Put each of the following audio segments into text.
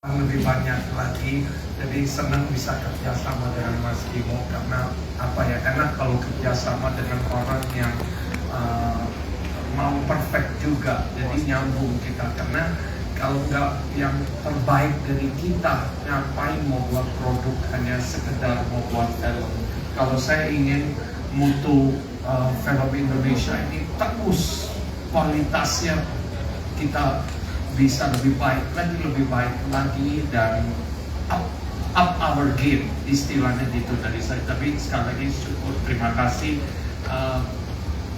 lebih banyak lagi. Jadi senang bisa kerjasama dengan Mas Kimo karena apa ya? Karena kalau kerjasama dengan orang yang mau perfect juga, jadi nyambung kita. Karena kalau nggak yang terbaik dari kita, ngapain mau buat produk hanya sekedar mau buat film? Kalau saya ingin mutu film Indonesia ini terus kualitasnya kita bisa lebih baik lagi dan up our game, istilahnya gitu dari saya. Tapi sekali lagi syukur, terima kasih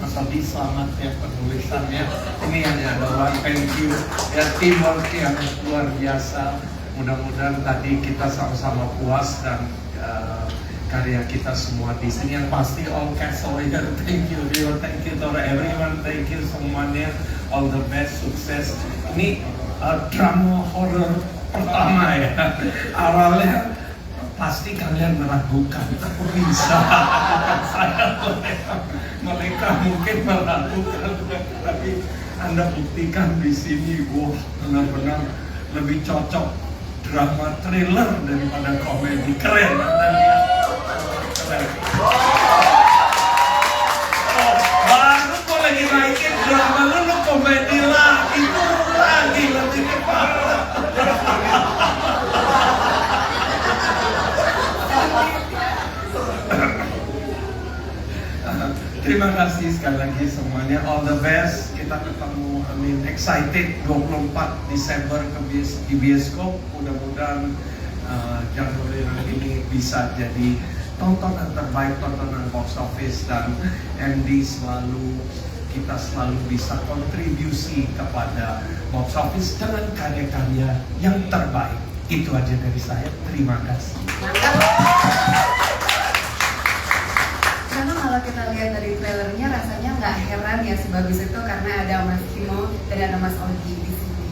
Mas Adi, selamat ya penulisannya. Ini yang adalah thank you ya, teamwork yang luar biasa. Mudah-mudahan tadi kita sama-sama puas dan karya kita semua di sini. Yang pasti all cast lawyer, thank you Rio, thank you to everyone, thank you semuanya, all the best, sukses. Ini drama horror pertama ya. Awalnya pasti kalian meragukan, aku bisa. Saya mereka mungkin meragukan, tapi Anda buktikan di sini, wah benar-benar lebih cocok drama thriller daripada komedi. Keren Anda lihat. Keren. Oh, baru kok lagi naikin drama lu komedi lah, itu lagi lebih parah. Terima kasih sekali lagi semuanya, all the best. Kita ketemu, excited 24 Desember di bioskop. Mudah-mudahan Januari ini bisa jadi tontonan terbaik, tontonan box office, dan MD kita selalu bisa kontribusi kepada box office dengan karya-karya yang terbaik. Itu aja dari saya, terima kasih. Karena kalau kita lihat dari trailernya rasanya nggak heran ya sebagus itu karena ada Mas Kimo dan ada Mas Ogi di sini.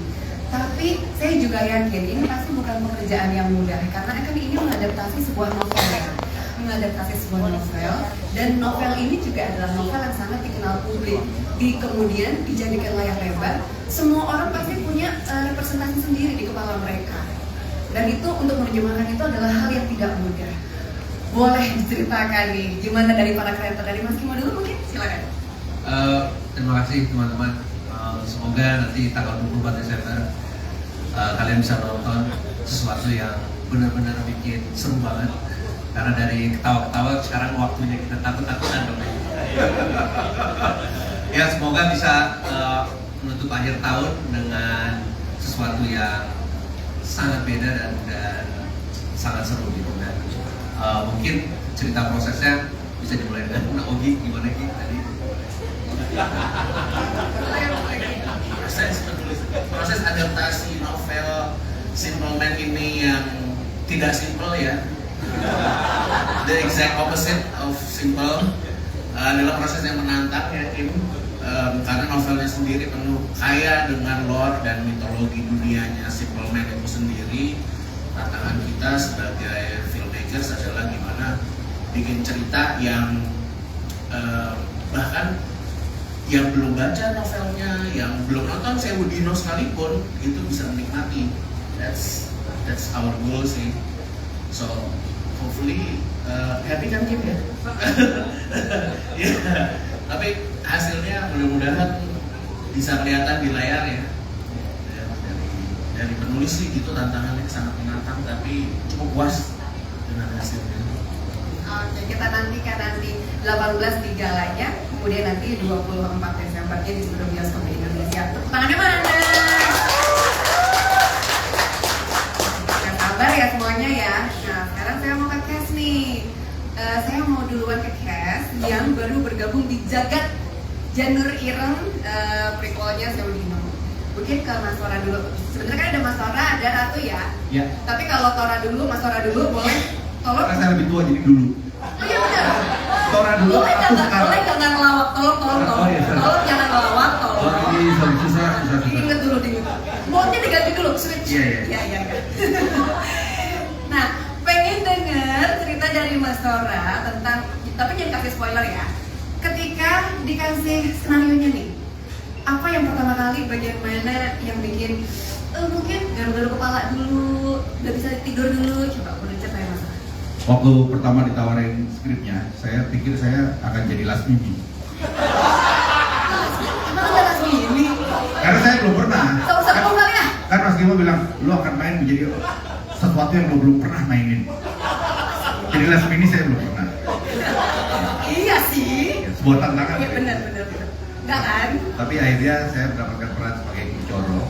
Tapi saya juga yakin ini pasti bukan pekerjaan yang mudah karena kan ini mengadaptasi sebuah novel ya. Mengadaptasi sebuah novel, dan novel ini juga adalah novel yang sangat dikenal publik. Kemudian dijadikan layar lebar, semua orang pasti punya representasi sendiri di kepala mereka. Dan itu untuk menerjemahkan itu adalah hal yang tidak mudah. Boleh diceritakan nih, gimana dari para kreator, dari Mas Kimo dulu mungkin? Silakan. Terima kasih teman-teman. Semoga nanti tanggal 24 Desember kalian bisa nonton sesuatu yang benar-benar bikin seru banget. Karena dari ketawa-ketawa sekarang waktunya kita takut-takutan dong. Ya semoga bisa menutup akhir tahun dengan sesuatu yang sangat beda dan sangat seru gitu. Dan mungkin cerita prosesnya bisa dimulai dengan Ogi, gimana Ki tadi? Proses adaptasi novel Simple Man ini yang tidak simple ya. The exact opposite of simple, adalah proses yang menantang ya Kim, karena novelnya sendiri penuh kaya dengan lore dan mitologi dunianya Simple Man itu sendiri. Tantangan kita sebagai filmmakers adalah gimana bikin cerita yang bahkan yang belum baca novelnya, yang belum nonton Sewu Dino sekalipun itu bisa menikmati. That's our goal sih. So hopefully happy kan Kim ya? Yeah. Tapi hasilnya mudah-mudahan bisa kelihatan di layar ya. Dari penulis sih gitu, tantangannya sangat menantang tapi cukup puas dengan hasilnya. Oke, kita nantikan nanti 18 di galanya, kemudian nanti 24 Desembernya di seluruh bioskop di Indonesia. Tepuk tangannya mana? Jangan sabar ya semuanya ya. Nah, sekarang saya mau ke cast nih. Saya mau duluan ke cast yang baru bergabung di Jagat Janur Ireng, prequelnya Sewu Dino. Mungkin ke Mas Tora dulu. Sebenarnya kan ada Mas Tora, ada Ratu ya. Iya. Tapi kalau Tora dulu, Mas Tora dulu boleh. Tolong. Karena saya lebih tua jadi dulu. Oh iya benar. Tora dulu. Boleh jangan ngelawak, tolong. Oh, iya. Tolong jangan ngelawak, tolong. Oh ini susah. Ingat dulu. Mode-nya diganti dulu, switch. Iya. Nah, pengen denger cerita dari Mas Tora tentang, tapi jangan kasih spoiler ya. Ketika dikasih skenario-nya nih, apa yang pertama kali bagian mana yang bikin mungkin garuk-garuk kepala dulu Udah bisa tidur dulu, coba boleh ceritain Mas. Waktu pertama ditawarin skripnya, saya pikir saya akan jadi Last Mimi. Emang ada Mas ini? Karena saya belum pernah. Satu kali ya? Kan Mas Gimo bilang, lu akan main menjadi sesuatu yang lu belum pernah mainin. Jadi Last Mimi saya belum pernah. Iya sih. Ya, sebuah tantangan. Iya benar. Enggak kan? Tapi akhirnya saya mendapatkan peran sebagai Kucoro,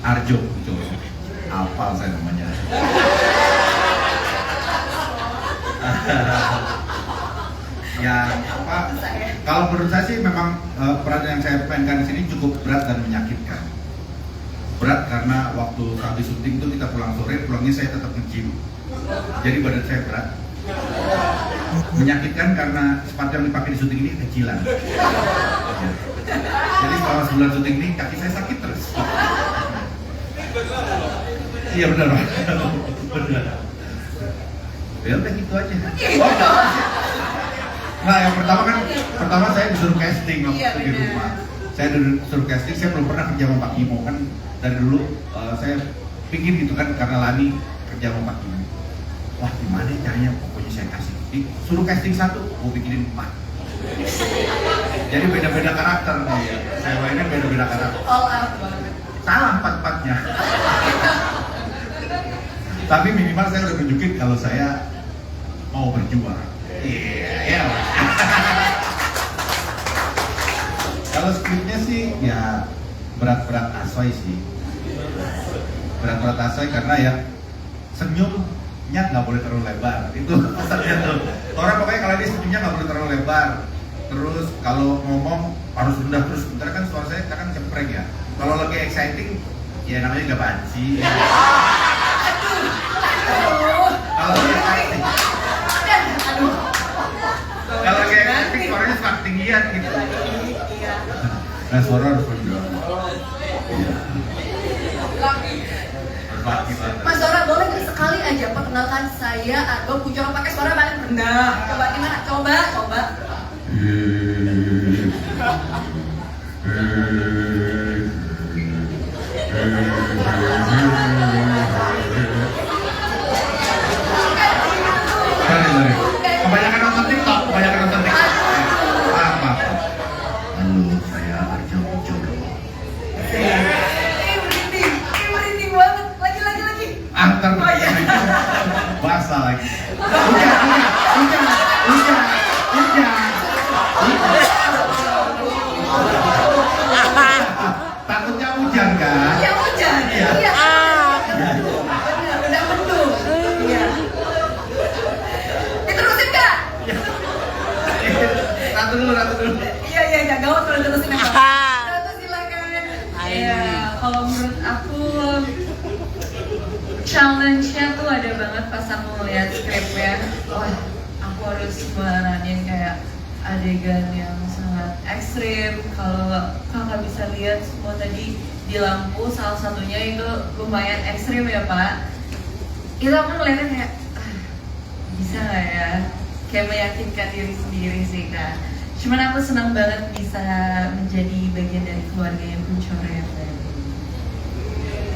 Arjo Kucoro. Hafal saya namanya. Ya apa? Kalau menurut saya sih memang peran yang saya mainkan di sini cukup berat dan menyakitkan. Berat karena waktu kami syuting itu kita pulang sore, pulangnya saya tetap nge-gym. Jadi badan saya berat. Menyakitkan karena sepatu yang dipakai di syuting ini kecilan. Jadi selama sebulan syuting ini kaki saya sakit terus. Iya benar Pak. Benar. Ya udah gitu aja. Nah yang pertama saya disuruh casting waktu di rumah. Saya disuruh casting, saya belum pernah kerja sama Pak Gimo kan dari dulu saya pikir gitu kan karena Lani kerja sama Pak Gimo. Wah gimana caranya, pokoknya saya kasih. Suruh casting satu, mau bikinin 4. Jadi beda-beda karakter nih. Saya mainnya beda-beda karakter. All out banget. Salah 4-4-nya. Tapi minimal saya udah nunjukin kalau saya mau berjuang. Iya. Kalau skripnya sih ya berat-berat asoy sih. Berat-berat asoy karena ya senyumnya nggak boleh terlalu lebar. Itu pesannya tuh. Orang pokoknya kalau dia senyumnya nggak boleh terlalu lebar. Terus kalau ngomong harus rendah terus. Sebentar kan suara saya kan cempreng ya. Kalau lagi exciting ya namanya nggak banci. Kalau lagi exciting. Kalau kayak acting suaranya suka tinggian gitu. Nah suara harus rendah. Mas Dora boleh nggak sekali aja perkenalkan saya atau Kucoro pakai suara paling rendah? Coba gimana? Coba. Sorry. Kebanyakan nonton TikTok. Apa? Halo, saya Arjo Kucoro. Merinding banget. Lagi. Antar bahasa lagi. Hujan. Takutnya hujan kan? Iya hujan. Iya. Benar, udah mendung. Iya. Diterusin nggak? Ratu dulu. Iya, gawat kalau diterusin apa? Ratu silakan. Iya, kalau menurut aku challenge-nya tuh ada banget pas aku ngeliat skripnya. Wah, aku harus meranin kayak adegan yang sangat ekstrim. Kalau kakak bisa lihat semua tadi di lampu, salah satunya itu lumayan ekstrim ya Pak. Itu aku ngeliatnya kayak bisa nggak ya? Kayak meyakinkan diri sendiri sih Kak. Cuman aku senang banget bisa menjadi bagian dari keluarga yang Kucoro ya Pak.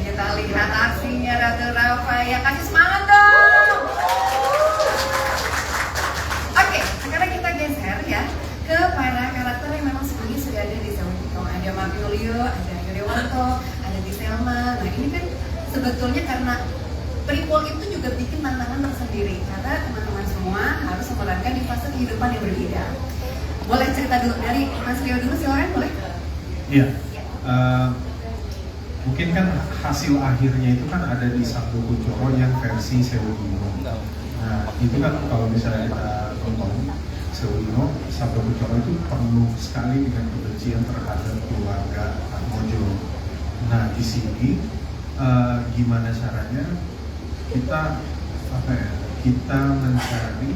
Kita lihat aksinya Ratu Rafa ya, kasih semangat dong. Oke, sekarang kita geser ya ke para karakter yang memang sebelumnya sudah ada di Sewito. Ada Magnolio, ada Yudewanto, ada di Selma. Nah ini kan sebetulnya karena prequel itu juga bikin tantangan tersendiri karena teman-teman semua harus memerankan di fase kehidupan yang berbeda. Boleh cerita dulu dari Mas Rio dulu, silakan boleh. Iya. Mungkin kan hasil akhirnya itu kan ada di Sabdo Kucoro yang versi Sewino. Nah itu kan kalau misalnya kita tonton Sewino, Sabdo Kucoro itu penuh sekali dengan kebencian terhadap keluarga Atmojo. Nah di sini gimana caranya kita mencari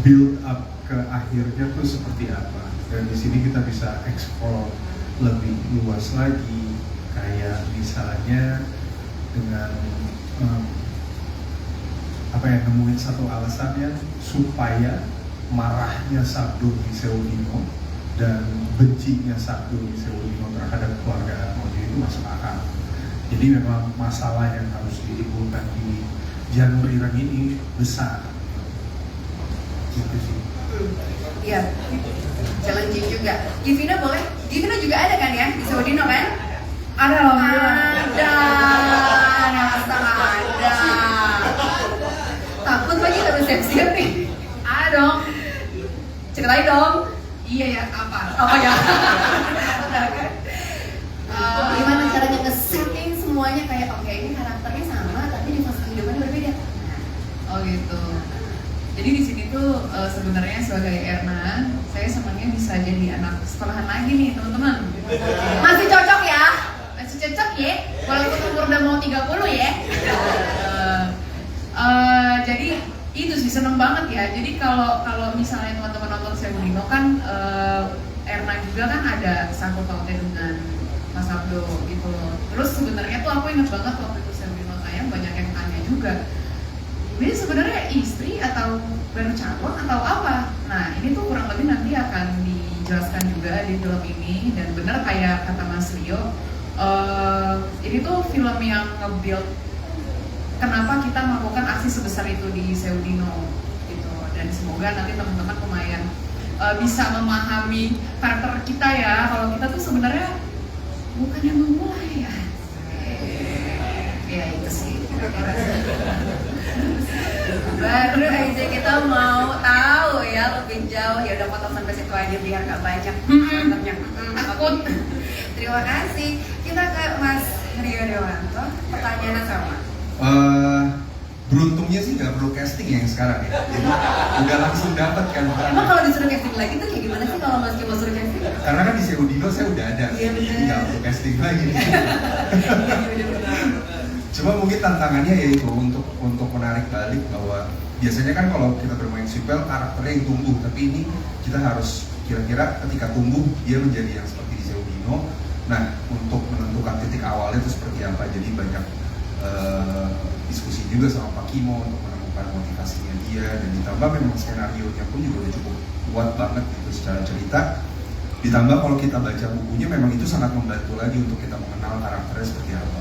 build up ke akhirnya tuh seperti apa, dan di sini kita bisa explore lebih luas lagi, kayak misalnya dengan nemuin satu alasannya supaya marahnya Sabdo di Sewino dan bencinya Sabdo di Sewino terhadap keluarga Atmojo itu masuk akal. Jadi memang masalah yang harus ditimbulkan di Janur Ireng ini besar. Gitu sih. Iya, challenging juga. Givina boleh? Givina juga ada kan ya di Saudino kan? Ada alhamdulillah. Ada, ada. Takut lagi harus siap-siap nih. Ada dong. Ceritain dong. Iya ya, apa? Apa ya? Gimana caranya nge-setting semuanya kayak oke ini karakternya sama tapi di fase kehidupannya berbeda. Oh gitu. Jadi di sini tuh sebenarnya sebagai Erna, saya senangnya bisa jadi anak sekolahan lagi nih teman-teman. Masih cocok ya? Masih cocok ya, walaupun umur udah mau 30 ya. Jadi itu sih seneng banget ya. Jadi kalau misalnya teman-teman nonton Saudino kan Erna juga kan ada sangkut pautnya dengan Mas Abdo gitu. Terus sebenarnya tuh aku inget banget waktu itu Saudino sayang banyak yang tanya juga. Ini sebenarnya istri atau baru calon atau apa? Nah ini tuh kurang lebih nanti akan dijelaskan juga di film ini dan bener kayak kata Mas Rio, ini tuh film yang nge-build kenapa kita melakukan aksi sebesar itu di Saudino gitu dan semoga nanti teman-teman lumayan bisa memahami karakter kita ya. Kalau kita tuh sebenarnya bukan yang memulai ya. Ya itu sih. Baru aja kita mau tahu ya lebih jauh ya udah potong sampai situ aja biar nggak banyak karakternya. Takut. Terima kasih. Kita ke Mas Rio Dewanto. Pertanyaannya sama. Beruntungnya sih nggak perlu casting yang sekarang ya, jadi udah langsung dapat kan. Emang kalau disuruh casting lagi tuh kayak gimana sih kalau Mas Kimo suruh casting? Karena kan di Saudino saya udah ada, Iya, bener. jadi nggak perlu casting lagi. Cuma mungkin tantangannya yaitu untuk menarik balik bahwa biasanya kan kalau kita bermain sequel karakternya yang tumbuh, tapi ini kita harus kira-kira ketika tumbuh dia menjadi yang seperti di Saudino. Nah untuk menentukan titik awalnya itu seperti apa, jadi banyak diskusi juga sama Pak Kimo untuk menemukan motivasinya dia dan ditambah memang skenario-nya pun juga udah cukup kuat banget gitu secara cerita. Ditambah kalau kita baca bukunya memang itu sangat membantu lagi untuk kita mengenal karakternya seperti apa.